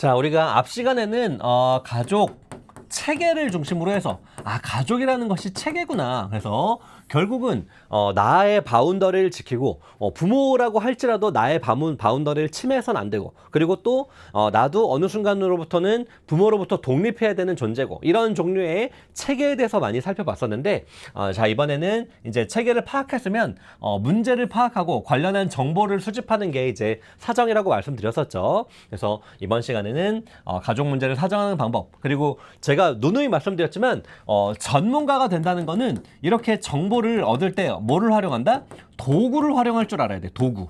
자, 우리가 앞 시간에는 가족 체계를 중심으로 해서 가족이라는 것이 체계구나. 그래서 결국은 나의 바운더리를 지키고 부모라고 할지라도 나의 바운더리를 침해해서는 안 되고, 그리고 또 나도 어느 순간으로부터는 부모로부터 독립해야 되는 존재고, 이런 종류의 체계에 대해서 많이 살펴봤었는데, 자, 이번에는 이제 체계를 파악했으면 문제를 파악하고 관련한 정보를 수집하는 게 이제 사정이라고 말씀드렸었죠. 그래서 이번 시간에는 가족 문제를 사정하는 방법, 그리고 제가 누누이 말씀드렸지만 전문가가 된다는 거는 이렇게 정보를 얻을 때 뭐를 활용한다? 도구를 활용할 줄 알아야 돼. 도구.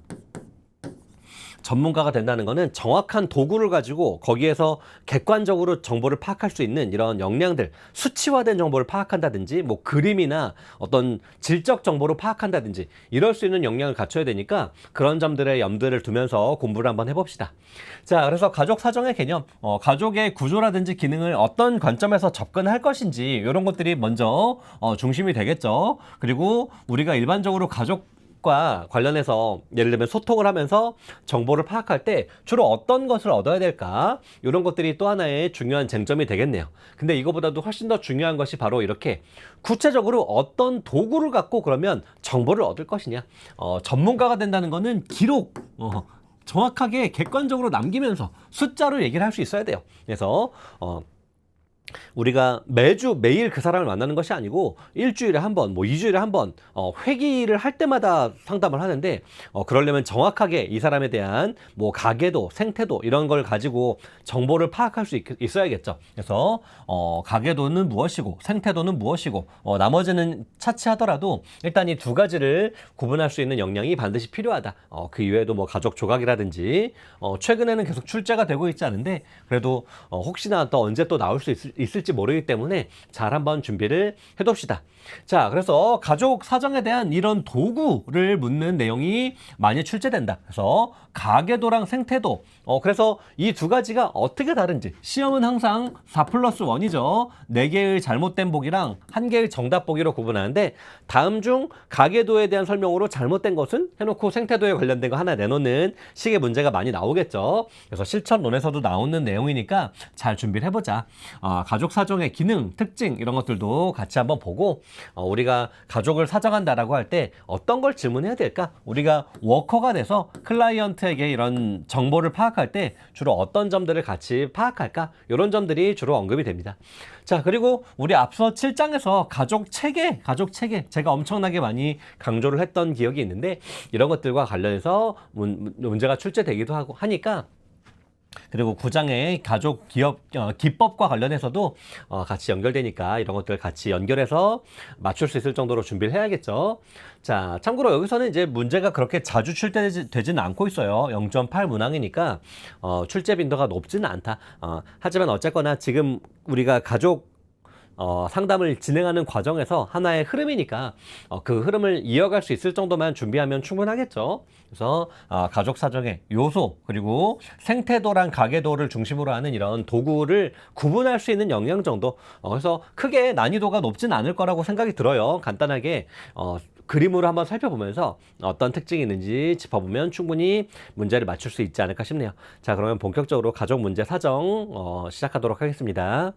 전문가가 된다는 거는 정확한 도구를 가지고 거기에서 객관적으로 정보를 파악할 수 있는 이런 역량들, 수치화된 정보를 파악한다든지, 뭐 그림이나 어떤 질적 정보를 파악한다든지, 이럴 수 있는 역량을 갖춰야 되니까 그런 점들의 염두를 두면서 공부를 한번 해봅시다. 자, 그래서 가족 사정의 개념, 가족의 구조라든지 기능을 어떤 관점에서 접근할 것인지, 이런 것들이 먼저 중심이 되겠죠. 그리고 우리가 일반적으로 과 관련해서 예를 들면 소통을 하면서 정보를 파악할 때 주로 어떤 것을 얻어야 될까? 이런 것들이 또 하나의 중요한 쟁점이 되겠네요. 근데 이거보다도 훨씬 더 중요한 것이 바로 이렇게 구체적으로 어떤 도구를 갖고 그러면 정보를 얻을 것이냐. 전문가가 된다는 거는 기록, 정확하게 객관적으로 남기면서 숫자로 얘기를 할 수 있어야 돼요. 그래서 우리가 매일 그 사람을 만나는 것이 아니고 일주일에 한 번, 뭐 2주일에 한 번 회기를 할 때마다 상담을 하는데, 그러려면 정확하게 이 사람에 대한 뭐 가계도, 생태도 이런 걸 가지고 정보를 파악할 수 있어야겠죠. 그래서 가계도는 무엇이고 생태도는 무엇이고 나머지는 차치하더라도 일단 이 두 가지를 구분할 수 있는 역량이 반드시 필요하다. 그 이외에도 뭐 가족 조각이라든지 최근에는 계속 출제가 되고 있지 않은데, 그래도 혹시나 또 언제 또 나올 수 있을지 모르기 때문에 잘 한번 준비를 해둡시다. 자, 그래서 가족 사정에 대한 이런 도구를 묻는 내용이 많이 출제된다. 그래서 가계도랑 생태도, 그래서 이 두 가지가 어떻게 다른지, 시험은 항상 4+1이죠. 4개의 잘못된 보기랑 1개의 정답 보기로 구분하는데, 다음 중 가계도에 대한 설명으로 잘못된 것은 해놓고 생태도에 관련된 거 하나 내놓는 식의 문제가 많이 나오겠죠. 그래서 실천론에서도 나오는 내용이니까 잘 준비를 해보자. 가족 사정의 기능, 특징 이런 것들도 같이 한번 보고, 우리가 가족을 사정한다라고 할 때 어떤 걸 질문해야 될까? 우리가 워커가 돼서 클라이언트에게 이런 정보를 파악할 때 주로 어떤 점들을 같이 파악할까? 이런 점들이 주로 언급이 됩니다. 자, 그리고 우리 앞서 7장에서 가족 체계 제가 엄청나게 많이 강조를 했던 기억이 있는데, 이런 것들과 관련해서 문제가 출제되기도 하고 하니까, 그리고 9장의 가족 기법과 관련해서도 같이 연결되니까 이런 것들 같이 연결해서 맞출 수 있을 정도로 준비를 해야겠죠. 자, 참고로 여기서는 이제 문제가 그렇게 자주 출제되지는 않고 있어요. 0.8 문항이니까 출제 빈도가 높지는 않다. 하지만 어쨌거나 지금 우리가 가족 상담을 진행하는 과정에서 하나의 흐름이니까 그 흐름을 이어갈 수 있을 정도만 준비하면 충분하겠죠. 그래서 가족 사정의 요소, 그리고 생태도랑 가계도를 중심으로 하는 이런 도구를 구분할 수 있는 역량 정도, 그래서 크게 난이도가 높진 않을 거라고 생각이 들어요. 간단하게 그림으로 한번 살펴보면서 어떤 특징이 있는지 짚어보면 충분히 문제를 맞출 수 있지 않을까 싶네요. 자, 그러면 본격적으로 가족 문제 사정 시작하도록 하겠습니다.